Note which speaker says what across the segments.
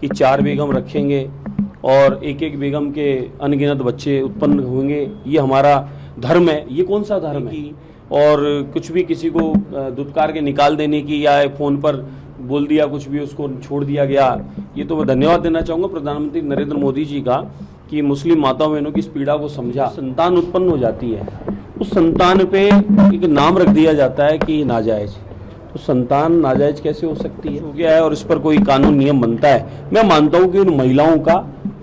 Speaker 1: कि 4 बेगम रखेंगे और एक एक बेगम के अनगिनत बच्चे उत्पन्न होंगे, ये हमारा धर्म है। ये कौन सा धर्म है? और कुछ भी किसी को दुत्कार के निकाल देने की या फोन पर बोल दिया कुछ भी उसको छोड़ दिया गया, ये तो मैं धन्यवाद देना चाहूँगा प्रधानमंत्री नरेंद्र मोदी जी का कि मुस्लिम माताओं बहनों की इस पीड़ा को समझा। संतान उत्पन्न हो जाती है, उस संतान पे एक नाम रख दिया जाता है कि नाजायज। तो संतान नाजायज कैसे हो सकती है? हो गया है और इस पर कोई कानून नियम बनता है। मैं मानता हूँ कि उन महिलाओं का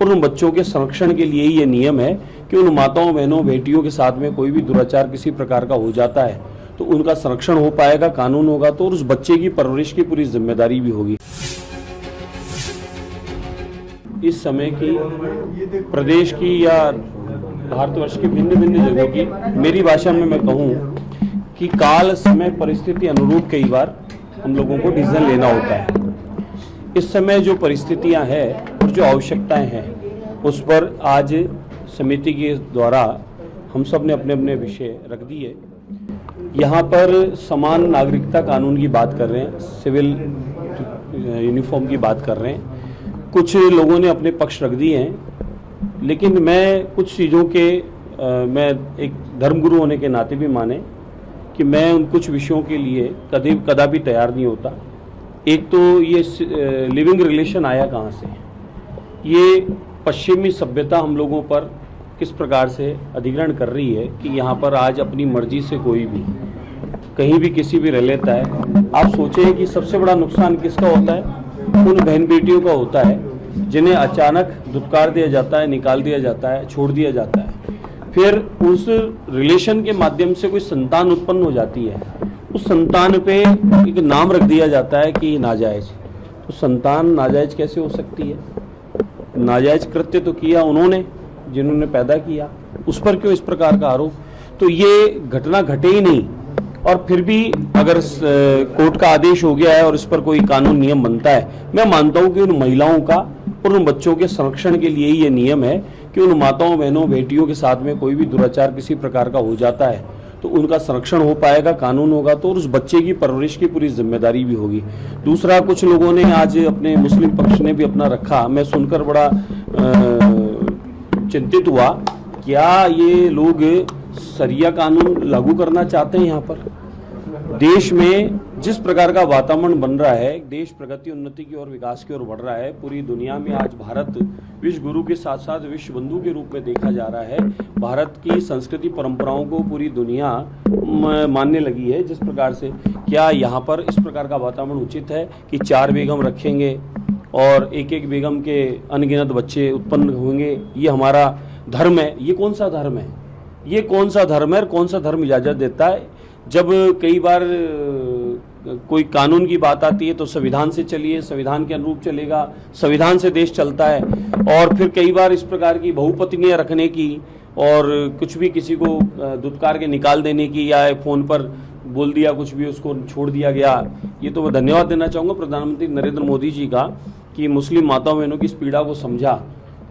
Speaker 1: और उन बच्चों के संरक्षण के लिए ही ये नियम है कि उन माताओं बहनों बेटियों के साथ में कोई भी दुराचार किसी प्रकार का हो जाता है तो उनका संरक्षण हो पाएगा, कानून होगा तो, और उस बच्चे की परवरिश की पूरी जिम्मेदारी भी होगी। इस समय की प्रदेश की या भारतवर्ष की भिन्न भिन्न जगहों की मेरी भाषा में मैं कहूँ कि काल समय परिस्थिति अनुरूप कई बार हम लोगों को डिसीजन लेना होता है। इस समय जो परिस्थितियां हैं और जो आवश्यकताएं हैं उस पर आज समिति के द्वारा हम सब ने अपने अपने विषय रख दिए। यहाँ पर समान नागरिकता कानून की बात कर रहे हैं, सिविल यूनिफॉर्म की बात कर रहे हैं। कुछ लोगों ने अपने पक्ष रख दिए हैं, लेकिन मैं कुछ चीज़ों के मैं एक धर्मगुरु होने के नाते भी माने कि मैं उन कुछ विषयों के लिए कदापि तैयार नहीं होता। एक तो ये लिविंग रिलेशन आया कहाँ से? ये पश्चिमी सभ्यता हम लोगों पर किस प्रकार से अधिग्रहण कर रही है कि यहाँ पर आज अपनी मर्जी से कोई भी कहीं भी किसी भी रह लेता है। आप सोचें कि सबसे बड़ा नुकसान किसका होता है? उन बहन बेटियों का होता है जिन्हें अचानक धुतकार दिया जाता है, निकाल दिया जाता है, छोड़ दिया जाता है। फिर उस रिलेशन के माध्यम से कोई संतान उत्पन्न हो जाती है, उस संतान पे एक नाम रख दिया जाता है कि नाजायज। तो संतान नाजायज कैसे हो सकती है? नाजायज कृत्य तो किया उन्होंने जिन्होंने पैदा किया, उस पर क्यों इस प्रकार का आरोप? तो ये घटना घटे ही नहीं, और फिर भी अगर कोर्ट का आदेश हो गया है और इस पर कोई कानून नियम बनता है, मैं मानता हूं कि उन महिलाओं का और उन बच्चों के संरक्षण के लिए ही ये नियम है कि उन माताओं बहनों बेटियों के साथ में कोई भी दुराचार किसी प्रकार का हो जाता है तो उनका संरक्षण हो पाएगा, कानून होगा तो, और उस बच्चे की परवरिश की पूरी जिम्मेदारी भी होगी। दूसरा, कुछ लोगों ने आज अपने मुस्लिम पक्ष ने भी अपना रखा, मैं सुनकर बड़ा चिंतित हुआ। क्या ये लोग शरिया कानून लागू करना चाहते हैं? यहाँ पर देश में जिस प्रकार का वातावरण बन रहा है, देश प्रगति उन्नति की ओर विकास की ओर बढ़ रहा है। पूरी दुनिया में आज भारत विश्व गुरु के साथ साथ विश्व बंधु के रूप में देखा जा रहा है। भारत की संस्कृति परंपराओं को पूरी दुनिया मानने लगी है। जिस प्रकार से, क्या यहाँ पर इस प्रकार का वातावरण उचित है कि 4 बेगम रखेंगे और एक एक बेगम के अनगिनत बच्चे उत्पन्न होंगे? ये हमारा धर्म है। ये कौन सा धर्म है? ये कौन सा धर्म है और कौन सा धर्म इजाजत देता है? जब कई बार कोई कानून की बात आती है तो संविधान से चलिए, संविधान के अनुरूप चलेगा, संविधान से देश चलता है। और फिर कई बार इस प्रकार की बहुपत्नियां रखने की और कुछ भी किसी को दुत्कार के निकाल देने की या फोन पर बोल दिया कुछ भी उसको छोड़ दिया गया, ये तो मैं धन्यवाद देना चाहूँगा प्रधानमंत्री नरेंद्र मोदी जी का कि मुस्लिम माताओं बहनों की इस पीड़ा को समझा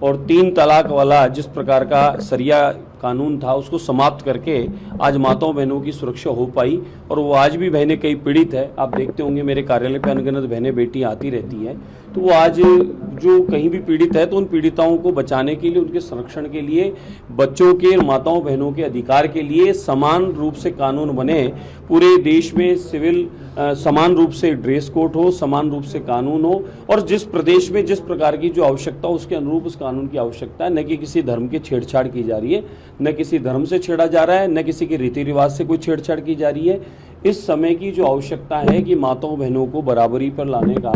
Speaker 1: और 3 तलाक वाला जिस प्रकार का शरिया कानून था उसको समाप्त करके आज माताओं बहनों की सुरक्षा हो पाई। और वो आज भी बहनें कई पीड़ित है, आप देखते होंगे मेरे कार्यालय पे अनगिनत बहनें बेटियां आती रहती हैं, तो वो आज जो कहीं भी पीड़ित है तो उन पीड़िताओं को बचाने के लिए, उनके संरक्षण के लिए, बच्चों के माताओं बहनों के अधिकार के लिए समान रूप से कानून बने। पूरे देश में सिविल समान रूप से ड्रेस कोड हो, समान रूप से कानून हो, और जिस प्रदेश में जिस प्रकार की जो आवश्यकता हो उसके अनुरूप उस कानून की आवश्यकता है। न कि किसी धर्म की छेड़छाड़ की जा रही है, न किसी धर्म से छेड़ा जा रहा है, न किसी के रीति रिवाज से कोई छेड़छाड़ की जा रही है। इस समय की जो आवश्यकता है कि माताओं बहनों को बराबरी पर लाने का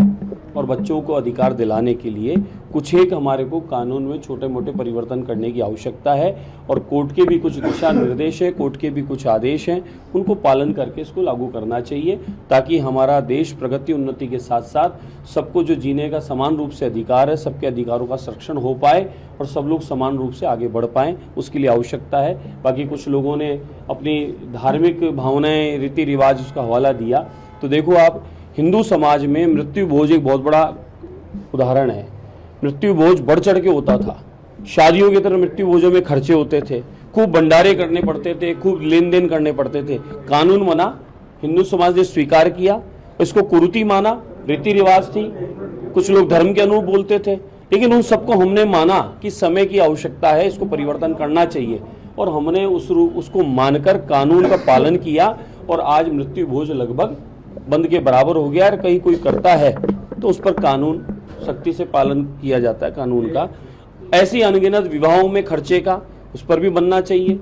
Speaker 1: और बच्चों को अधिकार दिलाने के लिए कुछ एक हमारे को कानून में छोटे मोटे परिवर्तन करने की आवश्यकता है। और कोर्ट के भी कुछ दिशा निर्देश है, कोर्ट के भी कुछ आदेश हैं, उनको पालन करके इसको लागू करना चाहिए ताकि हमारा देश प्रगति उन्नति के साथ साथ सबको जो जीने का समान रूप से अधिकार है, सबके अधिकारों का संरक्षण हो पाए और सब लोग समान रूप से आगे बढ़ पाएं, उसके लिए आवश्यकता है। बाकी कुछ लोगों ने अपनी धार्मिक भावनाएं, रीति रिवाज उसका हवाला दिया। तो देखो आप, हिंदू समाज में मृत्यु भोज एक बहुत बड़ा उदाहरण है। मृत्यु भोज बढ़ चढ़ के होता था, शादियों की तरह मृत्यु भोजों में खर्चे होते थे, खूब भंडारे करने पड़ते थे, खूब लेन देन करने पड़ते थे। कानून बना, हिंदू समाज ने स्वीकार किया, इसको कुरीति माना, रीति रिवाज थी, कुछ लोग धर्म के अनुरूप बोलते थे, लेकिन उन सबको हमने माना कि समय की आवश्यकता है, इसको परिवर्तन करना चाहिए, और हमने उसको मानकर कानून का पालन किया। और आज मृत्यु भोज लगभग बंद के बराबर हो गया है। कहीं कोई करता है तो उस पर कानून सख्ती से पालन किया जाता है कानून का। ऐसी अनगिनत विवाहों में खर्चे का उस पर भी बनना चाहिए।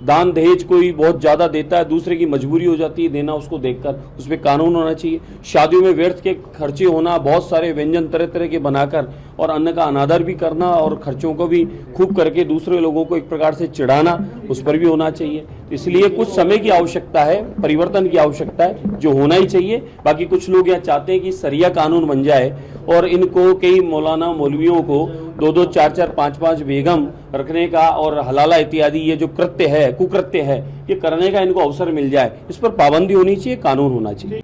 Speaker 1: दान दहेज कोई बहुत ज्यादा देता है, दूसरे की मजबूरी हो जाती है देना, उसको देखकर उस पर कानून होना चाहिए। शादियों में व्यर्थ के खर्चे होना, बहुत सारे व्यंजन तरह तरह के बनाकर और अन्न का अनादर भी करना और खर्चों को भी खूब करके दूसरे लोगों को एक प्रकार से चिढ़ाना, उस पर भी होना चाहिए। इसलिए कुछ समय की आवश्यकता है, परिवर्तन की आवश्यकता है, जो होना ही चाहिए। बाकी कुछ लोग यहाँ चाहते हैं कि सरिया कानून बन जाए और इनको कई मौलाना मौलवियों को 2-2, 4-4, 5-5 बेगम रखने का और हलाला इत्यादि ये जो कृत्य है, कुकृत्य है, ये करने का इनको अवसर मिल जाए। इस पर पाबंदी होनी चाहिए, कानून होना चाहिए।